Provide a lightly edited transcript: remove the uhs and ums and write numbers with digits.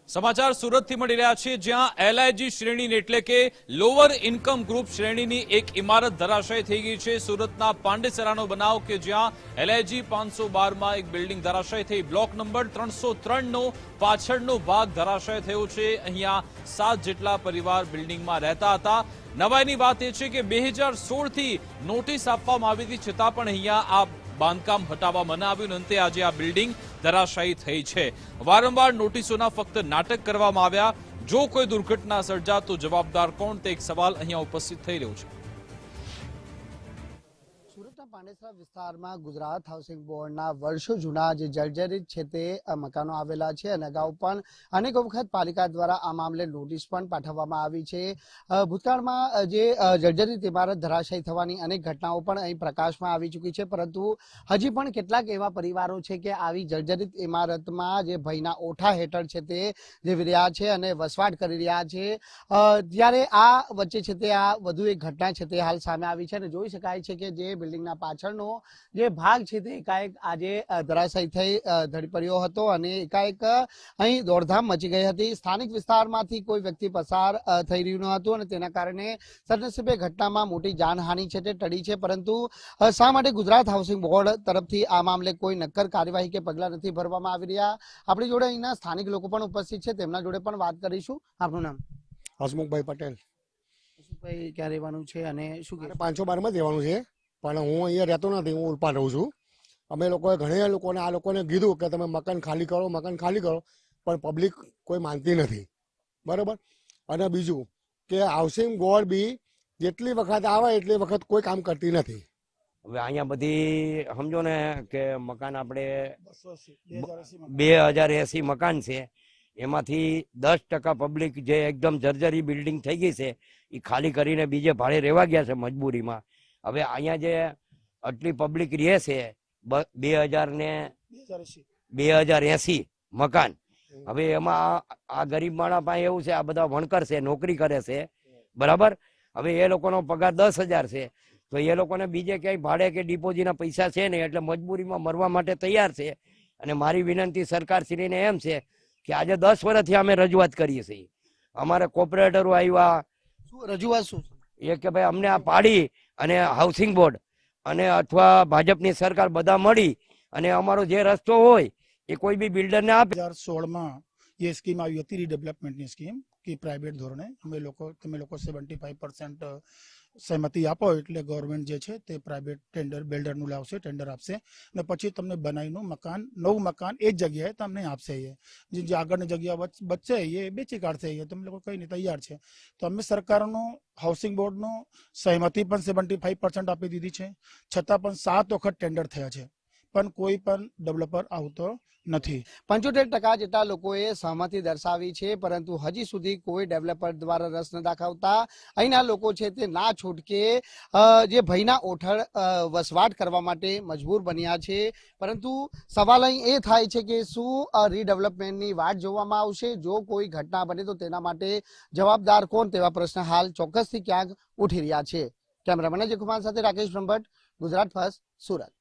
સમાચાર સુરતથી મળી રહ્યા છે, જ્યાં એલઆઈજી શ્રેણીની એટલે કે લોઅર ઇન્કમ ગ્રુપ શ્રેણીની એક ઇમારત ધરાશય થઈ ગઈ છે। સુરતના પાંડેસરાનો બનાવ કે જ્યાં એલઆઈજી 512માં એક બિલ્ડિંગ ધરાશય થઈ। બ્લોક નંબર 303 નો પાછળનો ભાગ ધરાશય થયો છે। અહીંયા 7 જેટલા પરિવાર બિલ્ડિંગમાં રહેતા હતા। નવાઈની વાત એ છે કે 2016 થી નોટિસ આપવામાં આવી હતી, છતાં પણ અહીંયા આ બાંધકામ હટાવવામાં ન આવ્યું। અંતે આજે આ બિલ્ડિંગ ધરાશાયી થઈ છે। વારંવાર નોટિસોના ફક્ત નાટક કરવામાં આવ્યા। જો કોઈ દુર્ઘટના સર્જા તો જવાબદાર કોણ, તે એક સવાલ અહીંયા ઉપસ્થિત થઈ રહ્યો છે। સુરતના પાંડેસરા વિસ્તારમાં ગુજરાત હાઉસિંગ બોર્ડના વર્ષો જૂના જે જર્જરિત છે તે મકાનો આવેલા છે અને અગાઉ પણ અનેક વખત પાલિકા દ્વારા આ મામલે નોટિસ પણ પાઠવવામાં આવી છે। ભૂતકાળમાં જે જર્જરિત ઇમારત ધરાશાયી થવાની અનેક ઘટનાઓ પણ અહીં પ્રકાશમાં આવી ચૂકી છે, પરંતુ હજી પણ કેટલાક એવા પરિવારો છે કે આવી જર્જરિત ઇમારતમાં જે ભયના ઓઠા હેઠળ છે તે જીવી રહ્યા છે અને વસવાટ કરી રહ્યા છે। ત્યારે આ વચ્ચે છે તે આ વધુ એક ઘટના છે તે હાલ સામે આવી છે અને જોઈ શકાય છે કે જે બિલ્ડિંગના પાછળનો જે ભાગ છે તે એકાએક આજે ધરાશાયી થઈ ધડી પડ્યો હતો અને એકાએક અહીં દોડધામ મચી ગઈ હતી। સ્થાનિક વિસ્તારમાંથી કોઈ વ્યક્તિ પસાર થઈ રહ્યું ન હતું અને તેના કારણે સદનસીબે ઘટનામાં મોટી જાનહાનિ છે તે ટળી છે, પરંતુ શા માટે ગુજરાત હાઉસિંગ બોર્ડ તરફથી આ મામલે કોઈ નક્કર કાર્યવાહી કે પગલાં નથી ભરવામાં આવી રહ્યા? આપણી જોડે અહીંના સ્થાનિક લોકો પણ ઉપસ્થિત છે, તેમના જોડે પણ વાત કરીશું। આપનું નામ? હસમુખભાઈ પટેલ। હસમુખભાઈ, ક્યાં રહેવાનું છે અને શું? 512 માં જ રહેવાનું છે, પણ હું અહીંયા રહેતો નથી, હું ઉલપાડ રહું છું। અમે લોકોએ ઘણા લોકોને આ લોકોને કીધું કે તમે મકાન ખાલી કરો, મકાન ખાલી કરો, પણ પબ્લિક કોઈ માનતી નથી, બરાબર। અને બીજું કે હાઉસિંગ બોર્ડ બી જેટલી વખત આવે એટલી વખત કોઈ કામ કરતી નથી। હવે અહીંયા બધી સમજો ને કે મકાન આપણે 2080 મકાન છે, એમાંથી 10% પબ્લિક જે એકદમ જર્જરી બિલ્ડિંગ થઈ ગઈ છે એ ખાલી કરીને બીજે ભાડે રહેવા ગયા છે મજબૂરીમાં। હવે અહીંયા જે આટલી પબ્લિક રહે છે 2080 મકાન, હવે એમાં આ ગરીબ માણસ પાસે એવું છે, આ બધા વણકર છે, નોકરી કરે છે, બરાબર। હવે એ લોકોનો પગાર 10,000 છે, તો એ લોકોને બીજે ક્યાંય ભાડે કે ડિપોઝિટના પૈસા છે નહીં, એટલે મજબૂરીમાં મરવા માટે તૈયાર છે। અને મારી વિનંતી સરકારશ્રીને એમ છે કે આજે 10 વર્ષથી અમે રજૂઆત કરીએ છીએ, અમારે કોર્પોરેટરો આવ્યા, શું રજૂઆત શું એ કે ભાઈ અમને આ પાડી અને હાઉસિંગ બોર્ડ અને અથવા ભાજપની સરકાર બધા મળી અને અમારો જે રસ્તો હોય એ કોઈ બી બિલ્ડરને આપે। 2016 ये स्कीम आई थी રીડેવલપમેન્ટની સ્કીમ કે પ્રાઇવેટ ધોરણે તમે લોકો 75% સહમતિ આપો એટલે ગવર્મેન્ટ જે છે તે પ્રાઇવેટ ટેન્ડર બિલ્ડરનું લાવશે, ટેન્ડર આપશે અને પછી તમને બનાવીનું મકાન, નવું મકાન એ જ જગ્યાએ તમને આપશે। જે આગળની જગ્યા બચશે એ બેચી કાઢશે, એ તમે લોકો કહીને તૈયાર છે। તો અમે સરકારનો હાઉસિંગ બોર્ડનો સહમતિ પણ 75% આપી દીધી છે, છતાં પણ 7 વખત ટેન્ડર થયા છે, પણ કોઈ પણ ડેવલપર આવતો નથી। 75% જેટલા લોકોએ સહમતિ દર્શાવી છે, પરંતુ હજી સુધી કોઈ ડેવલપર દ્વારા રસ ન દાખવતા અહીંના લોકો છે તે ના છૂટકે જે ભયના ઓઠળ વસવાટ કરવા માટે મજબૂર બન્યા છે। પરંતુ સવાલ અહીં એ થાય છે કે શું રીડેવલપમેન્ટની વાટ જોવામાં આવશે? જો કોઈ ઘટના બને તો તેના માટે જવાબદાર કોણ, તેવા પ્રશ્ન હાલ ચોક્કસથી ક્યાંક ઉઠી રહ્યા છે। કેમેરામેન અજય કુમાર સાથે રાકેશ બ્રહ્મભટ્ટ, ગુજરાત ફર્સ્ટ, સુરત।